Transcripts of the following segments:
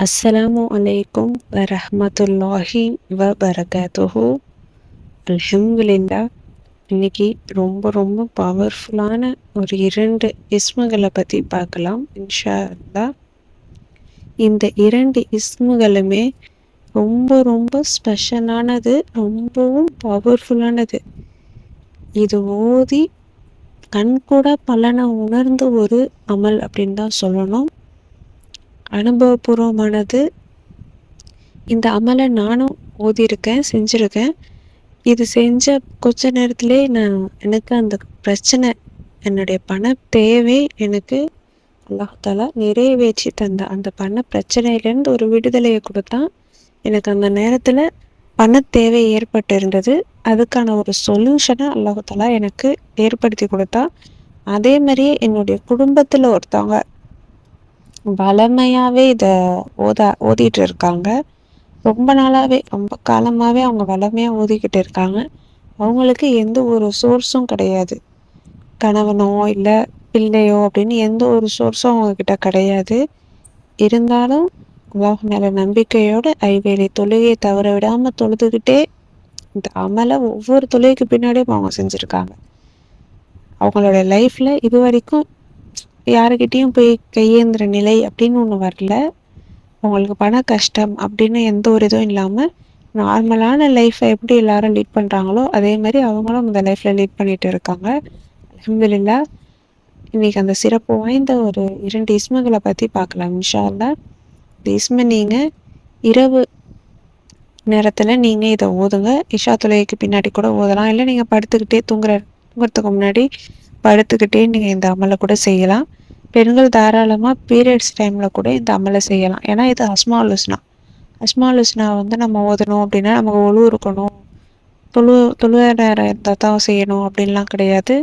அஸ்ஸலாமு அலைக்கும் வரஹ்மத்துல்லாஹி வபரகாத்துஹு. அல்ஹம்துலில்லாஹ். இன்னைக்கு ரொம்ப ரொம்ப பவர்ஃபுல்லான ஒரு 2 இஸ்முகளை பற்றி பார்க்கலாம் இன்ஷா அல்லாஹ். இந்த 2 இஸ்முகளுமே ரொம்ப ரொம்ப ஸ்பெஷலானது, ரொம்பவும் பவர்ஃபுல்லானது. இது ஓதி கண்கூட பலனை உணர்ந்த ஒரு அமல் அப்படின்னு தான் சொல்லணும். அனுபவபூர்வமானது. இந்த அமலை நானும் ஓதியிருக்கேன், செஞ்சுருக்கேன். இது செஞ்ச கொஞ்ச நேரத்திலே எனக்கு அந்த பிரச்சனை, என்னுடைய பண தேவை எனக்கு அல்லாஹ் தஆலா நிறைவேற்றி தந்த அந்த பண பிரச்சனையிலேருந்து ஒரு விடுதலையை கொடுத்தான். எனக்கு அந்த நேரத்தில் பண தேவை ஏற்பட்டு இருந்தது. அதுக்கான ஒரு சொல்யூஷனை அல்லாஹ் தஆலா எனக்கு ஏற்படுத்தி கொடுத்தா. அதே மாதிரியே என்னுடைய குடும்பத்தில் ஒருத்தவங்க வளமையாகவே இதை ஓதிட்டு இருக்காங்க. ரொம்ப நாளாகவே, ரொம்ப காலமாகவே அவங்க வளமையாக ஓதிக்கிட்டு இருக்காங்க. அவங்களுக்கு எந்த ஒரு சோர்ஸும் கிடையாது. கணவனோ இல்லை பிள்ளையோ அப்படின்னு எந்த ஒரு சோர்ஸும் அவங்கக்கிட்ட கிடையாது. இருந்தாலும் அல்லாஹ் மேலே நம்பிக்கையோடு ஐவேளை தொழுகையை தவற விடாமல் தொழுதுகிட்டே இந்த அமலை ஒவ்வொரு தொழுகைக்கு பின்னாடியும் அவங்க செஞ்சுருக்காங்க. அவங்களோட லைஃப்பில் இது வரைக்கும் யாருக்கிட்டேயும் போய் கையேந்திர நிலை அப்படின்னு ஒன்று வரல. அவங்களுக்கு பண கஷ்டம் அப்படின்னு எந்த ஒரு இதுவும் இல்லாமல் நார்மலான லைஃப்பை எப்படி எல்லாரும் லீட் பண்ணுறாங்களோ அதே மாதிரி அவங்களும் அந்த லைஃப்பில் லீட் பண்ணிட்டு இருக்காங்க. அல்ஹம்துலில்லாஹ். இன்றைக்கி அந்த சிறப்பு வாய்ந்த ஒரு 2 இஸ்முகளை பற்றி பார்க்கலாம் இன்ஷா அல்லாஹ். இந்த இஸ்மை நீங்கள் இரவு நேரத்தில் நீங்கள் இதை ஓதுங்க. இஷா தொழுகைக்கு பின்னாடி கூட ஓதலாம். இல்லை நீங்கள் படுத்துக்கிட்டே தூங்குறதுக்கு முன்னாடி படுத்துக்கிட்டே நீங்கள் இந்த அமலை கூட செய்யலாம். பெண்கள் தாராளமாக பீரியட்ஸ் டைமில் கூட இந்த அமலை செய்யலாம். ஏன்னா இது அஸ்மாஉல் ஹுஸ்னா நம்ம ஓதணும் அப்படின்னா நமக்கு ஒழு இருக்கணும், தொழுவ நேரம் இருந்தால் தான் செய்யணும் அப்படின்லாம் கிடையாது.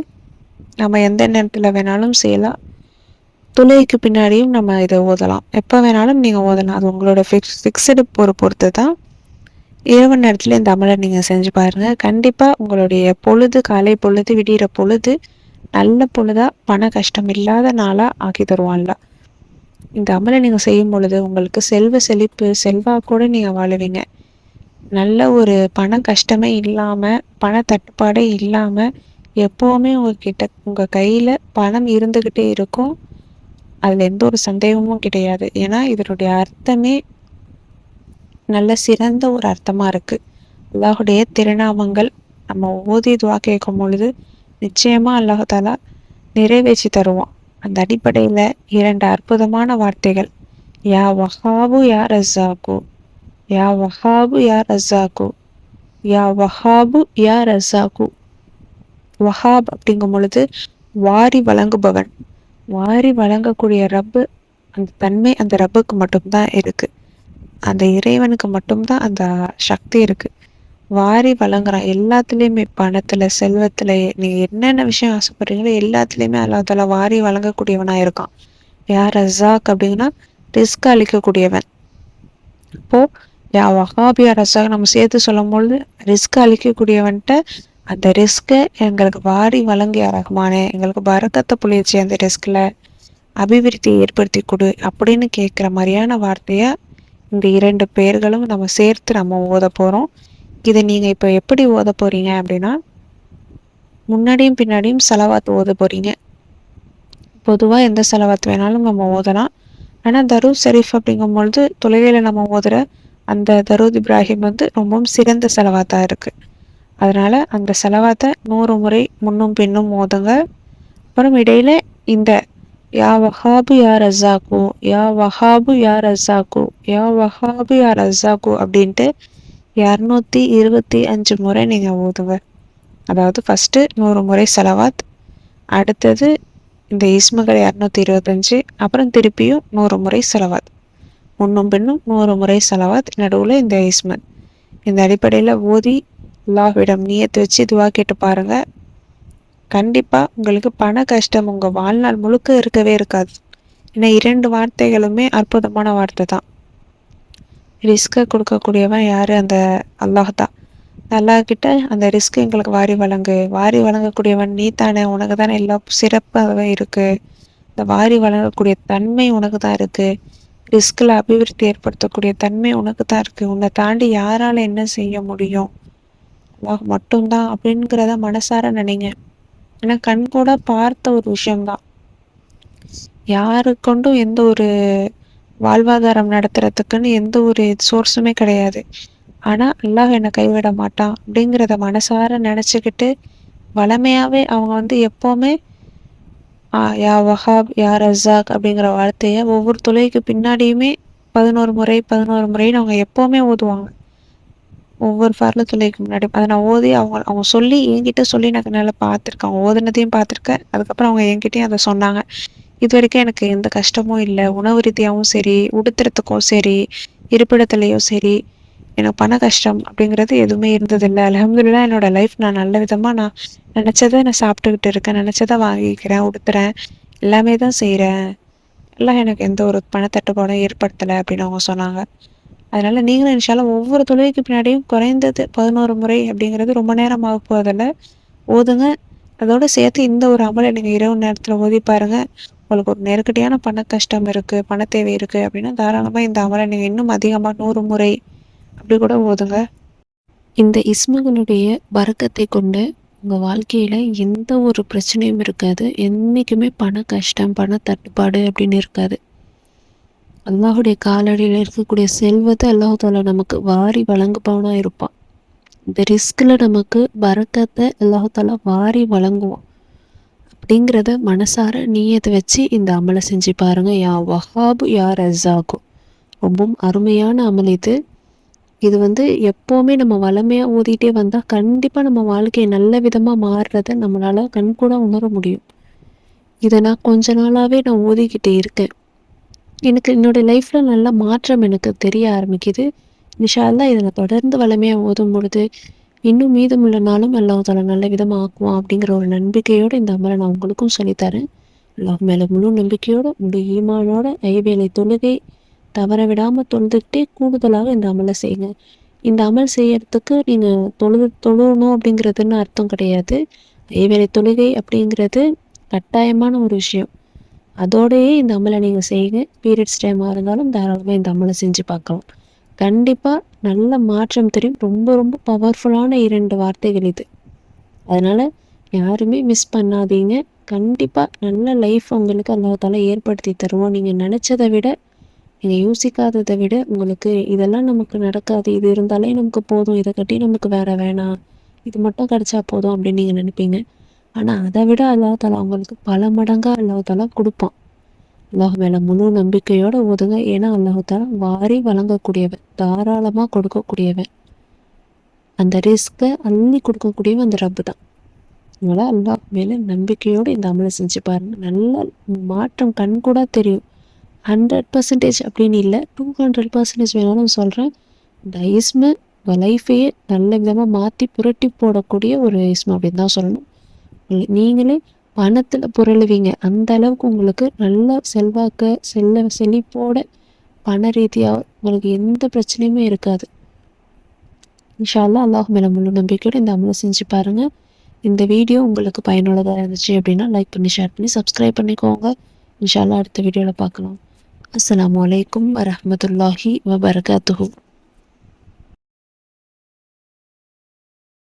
நம்ம எந்த நேரத்தில் வேணாலும் செய்யலாம். தொழுகைக்கு பின்னாடியும் நம்ம இதை ஓதலாம். எப்போ வேணாலும் நீங்கள் ஓதலாம். அது உங்களோட ஃபிக்ஸடு பொறுத்து தான். இரவு நேரத்தில் இந்த அமலை நீங்கள் செஞ்சு பாருங்கள். கண்டிப்பாக உங்களுடைய பொழுது, காலை பொழுது, விடிகிற பொழுது நல்ல பொழுதாக, பண கஷ்டம் இல்லாத நாளாக ஆக்கி தருவான்ல. இந்த அமலை நீங்கள் செய்யும் பொழுது உங்களுக்கு செல்வ செழிப்பு, செல்வாக்கோடு நீங்கள் வாழுவீங்க. நல்ல ஒரு பண கஷ்டமே இல்லாமல், பண தட்டுப்பாடே இல்லாமல் எப்போவுமே உங்கள் கையில் பணம் இருந்துக்கிட்டே இருக்கும். அதில் எந்த ஒரு சந்தேகமும் கிடையாது. ஏன்னா இதனுடைய அர்த்தமே நல்ல சிறந்த ஒரு அர்த்தமாக இருக்குது. அல்லாஹுடைய திருநாமங்கள் நம்ம ஓதி துவா கேட்கும் பொழுது நிச்சயமாக அல்லாஹ் தஆலா நிறைவேற்றி தருவான். அந்த அடிப்படையில் 2 அற்புதமான வார்த்தைகள், யா வஹாபு யா ரஸாக்கு, யா வஹாபு யா ரஸாக்கு, யா வஹாபு யா ரஸாக்கு. வஹாப் அப்படிங்கும் பொழுது வாரி வழங்குபவன், வாரி வழங்கக்கூடிய ரப்பு. அந்த தன்மை அந்த ரப்புக்கு மட்டும்தான் இருக்குது. அந்த இறைவனுக்கு மட்டும்தான் அந்த சக்தி இருக்குது. வாரி வழங்குறான் எல்லாத்துலேயுமே, பணத்தில், செல்வத்தில், நீங்கள் என்னென்ன விஷயம் ஆசைப்படுறீங்களோ எல்லாத்துலேயுமே அல்லாஹ் தஆலா வாரி வழங்கக்கூடியவனாக இருக்கான். யார் ரஸாக் அப்படின்னா ரிஸ்க் அளிக்கக்கூடியவன். இப்போது யா வஹாப் யா ரஸாக் நம்ம சேர்த்து சொல்லும்பொழுது ரிஸ்க் அளிக்கக்கூடியவன்ட்ட அந்த ரிஸ்க்கை எங்களுக்கு வாரி வழங்கிய ரஹ்மானே, எங்களுக்கு பரக்கத்தை புளியச்சு, அந்த ரிஸ்கில் அபிவிருத்தி ஏற்படுத்தி கொடு அப்படின்னு கேட்குற மாதிரியான வார்த்தையாக இந்த 2 பேர்களும் நம்ம சேர்த்து நம்ம ஓத போகிறோம். இதை நீங்கள் இப்போ எப்படி ஓத போகிறீங்க அப்படின்னா, முன்னாடியும் பின்னாடியும் சலவாத் ஓத போகிறீங்க. பொதுவாக எந்த சலவாத் வேணாலும் நம்ம ஓதலாம். ஆனால் தரூத் ஷரீஃப் அப்படிங்கும்பொழுது தொழுகையில் நம்ம ஓதுகிற அந்த தரூத் இப்ராஹிம் ரொம்பவும் சிறந்த செலவாத்தாக இருக்குது. அதனால் அந்த செலவாத்தை 100 முறை முன்னும் பின்னும் ஓதுங்க. அப்புறம் இடையில் இந்த யா வஹாபு யா ரஸாக்கு, யா வஹாபு யா ரஸாக்கு, யா வஹாபு யா ரஸாக்கு அப்படின்ட்டு 225 முறை நீங்கள் ஓதுங்க. அதாவது ஃபஸ்ட்டு 100 முறை செலவாத், அடுத்தது இந்த இஸ்முகள் 225, அப்புறம் திருப்பியும் 100 முறை செலவாத், முன்னும் பின்னும் 100 முறை செலவாத், நடுவில் இந்த இஸ்மு. இந்த அடிப்படையில் ஓதி அல்லாஹ்விடம் நியத்து வச்சு துவா கேட்டு பாருங்கள். கண்டிப்பாக உங்களுக்கு பண கஷ்டம் உங்கள் வாழ்நாள் முழுக்க இருக்கவே இருக்காது. ஏன்னா 2 வார்த்தைகளுமே அற்புதமான வார்த்தை தான். ரிஸ்க்கை கொடுக்கக்கூடியவன் யார்? அந்த அல்லாஹ் தான். அல்லாஹ்கிட்ட அந்த ரிஸ்க் எங்களுக்கு வாரி வழங்கக்கூடியவன் நீ தானே, உனக்கு தானே எல்லா சிறப்பாகவே இருக்குது. இந்த வாரி வழங்கக்கூடிய தன்மை உனக்கு தான் இருக்குது. ரிஸ்கில் அபிவிருத்தி ஏற்படுத்தக்கூடிய தன்மை உனக்கு தான் இருக்குது. உன்னை தாண்டி யாரால் என்ன செய்ய முடியும், அல்லாஹ் மட்டும்தான் அப்படிங்கிறத மனசார நினைங்க. ஏன்னா கண் கூட பார்த்த ஒரு விஷயம்தான். யாரு கொண்டும் எந்த ஒரு வாழ்வாதாரம் நடத்துறதுக்குன்னு எந்த ஒரு சோர்ஸுமே கிடையாது. ஆனால் அல்லாஹ் என்னை கைவிட மாட்டான் அப்படிங்கிறத மனசார நினச்சிக்கிட்டு வளமையாகவே அவங்க எப்போவுமே யா வஹாப் யா ரஸாக் அப்படிங்கிற வார்த்தையை ஒவ்வொரு தொழுகைக்கு பின்னாடியுமே 11 முறை 11 முறைன்னு அவங்க எப்போவுமே ஓதுவாங்க. ஒவ்வொரு ஃபர்ல தொழுகைக்கு முன்னாடி அதை நான் ஓதி அவங்க சொல்லி என்கிட்ட சொல்லி நான் நல்லா பார்த்துருக்கேன். அவங்க ஓதுனதையும் பார்த்துருக்கேன். அதுக்கப்புறம் அவங்க என்கிட்டயும் அதை சொன்னாங்க. இது வரைக்கும் எனக்கு எந்த கஷ்டமும் இல்லை. உணவு ரீதியாகவும் சரி, உடுத்துறதுக்கும் சரி, இருப்பிடத்துலேயும் சரி, எனக்கு பண கஷ்டம் அப்படிங்கிறது எதுவுமே இருந்ததில்லை. அல்ஹம்துலில்லாஹ் என்னோட லைஃப் நான் நல்ல விதமாக நான் நினச்சதை நான் சாப்பிட்டுக்கிட்டு இருக்கேன். நினச்சதை வாங்கிக்கிறேன், உடுத்துறேன், எல்லாமே தான் செய்கிறேன். எல்லாம் எனக்கு எந்த ஒரு பணத்தட்டுப்பாடும் ஏற்படுத்தலை அப்படின்னு அவங்க சொன்னாங்க. அதனால் நீங்களும் இன்ஷா அல்லாஹ் ஒவ்வொரு தொழுகைக்கு பின்னாடியும் குறைந்தது 11 முறை அப்படிங்கிறது ரொம்ப நேரம் ஆக போவதில்லை, ஓதுங்க. அதோடு சேர்த்து இந்த ஒரு அமலை நீங்கள் இரவு நேரத்தில் ஓதி பாருங்கள். உங்களுக்கு ஒரு நெருக்கடியான பண கஷ்டம் இருக்குது, பண தேவை இருக்குது அப்படின்னா தாராளமாக இந்த அமலை நீங்கள் இன்னும் அதிகமாக 100 முறை அப்படி கூட ஓதுங்க. இந்த இஸ்முகளுடைய பரக்கத்தை கொண்டு உங்கள் வாழ்க்கையில் எந்த ஒரு பிரச்சனையும் இருக்காது. என்றைக்குமே பண கஷ்டம், பண தட்டுப்பாடு அப்படின்னு இருக்காது. அல்லாஹுடைய காலடியில் இருக்கக்கூடிய செல்வத்தை அல்லாஹ் தாலா நமக்கு வாரி வழங்குபவனாக இருப்பான். இந்த ரிஸ்கில் நமக்கு பரக்கத்தை அல்லாஹ் தாலா வாரி வழங்குவான். அப்படிங்கிறத மனசார நீயத்தை வச்சு இந்த அமலை செஞ்சு பாருங்கள். யா வஹாபு யா ரஸாகு, ரொம்பவும் அருமையான அமல் இது. இது எப்போவுமே நம்ம வளமையாக ஓதிட்டே வந்தால் கண்டிப்பாக நம்ம வாழ்க்கையை நல்ல விதமாக மாறுறத நம்மளால் கண்கூட உணர முடியும். இதை நான் கொஞ்ச நாளாகவே நான் ஓதிக்கிட்டே இருக்கேன். எனக்கு என்னோடய லைஃப்பில் நல்ல மாற்றம் எனக்கு தெரிய ஆரம்பிக்குது. இன்ஷா அல்லாஹ் இதை நான் தொடர்ந்து வளமையாக ஓதும் பொழுது இன்னும் மீதமுள்ள நாளும் அல்லாஹ் தாலா நல்ல விதமாக ஆக்குவான் அப்படிங்கிற ஒரு நம்பிக்கையோடு இந்த அமலை நான் உங்களுக்கும் சொல்லித்தரேன். அல்லாஹ் மேலே முழு நம்பிக்கையோடு, முழு ஈமானோட ஐவேளை தொழுகை தவற விடாமல் தொழுதுகிட்டே கூடுதலாக இந்த அமலை செய்யுங்க. இந்த அமல் செய்யறதுக்கு நீங்கள் தொழணும் அப்படிங்கிறதுன்னு அர்த்தம் கிடையாது. ஐவேளை தொழுகை அப்படிங்கிறது கட்டாயமான ஒரு விஷயம். அதோடையே இந்த அமலை நீங்கள் செய்யுங்க. பீரியட்ஸ் டைமாக இருந்தாலும் தாராளமாக இந்த அமலை செஞ்சு பார்க்கலாம். கண்டிப்பாக நல்ல மாற்றம் தெரியும். ரொம்ப ரொம்ப பவர்ஃபுல்லான 2 வார்த்தைகள் இது. அதனால் யாருமே மிஸ் பண்ணாதீங்க. கண்டிப்பாக நல்ல லைஃப் உங்களுக்கு அல்லாஹ் தாலா ஏற்படுத்தி தருவோம். நீங்கள் நினச்சதை விட, நீங்கள் யோசிக்காததை விட உங்களுக்கு இதெல்லாம் நமக்கு நடக்காது, இது இருந்தாலே நமக்கு போதும், இதை கட்டி நமக்கு வேறு வேணாம், இது மட்டும் கிடச்சா போதும் அப்படின்னு நீங்கள் நினைப்பீங்க. ஆனால் அதை விட அல்லாஹ் தாலா உங்களுக்கு பல மடங்காக அல்லாஹ் தாலா கொடுப்பான். அல்லாஹ் மேலே முழு நம்பிக்கையோடு ஓதுங்க. ஏன்னா அல்லாஹ் தாலா வாரி வழங்கக்கூடியவன், தாராளமாக கொடுக்கக்கூடியவன், அந்த ரிஸ்க்கை அள்ளி கொடுக்கக்கூடியவன் அந்த ரப்பு தான். அதனால் அல்லாஹ் மேலே நம்பிக்கையோடு இந்த அமலை செஞ்சு பாருங்கள். நல்ல மாற்றம் கண்கூட தெரியும். 100% அப்படின்னு இல்லை, 200% வேணாலும் சொல்கிறேன். இந்த இஸ்மு உங்கள் லைஃபையே நல்ல விதமாக மாற்றி புரட்டி போடக்கூடிய ஒரு இஸ்மு அப்படின்னு தான் சொல்லணும். நீங்களே பணத்தில் புரளுவீங்க. அந்த அளவுக்கு உங்களுக்கு நல்ல செழிப்போட பண ரீதியாக உங்களுக்கு எந்த பிரச்சனையுமே இருக்காது. இன்ஷா அல்லாஹ் அல்லாஹ் மேலே முழு நம்பிக்கையோடு இந்த அமலை செஞ்சு பாருங்கள். இந்த வீடியோ உங்களுக்கு பயனுள்ளதாக இருந்துச்சு அப்படின்னா லைக் பண்ணி, ஷேர் பண்ணி, சப்ஸ்கிரைப் பண்ணிக்கோங்க. இன்ஷா அல்லாஹ் அடுத்த வீடியோவில் பார்க்கலாம். அஸ்ஸலாமு அலைக்கும் வரஹ்மத்துல்லாஹி வபரகாத்துஹு.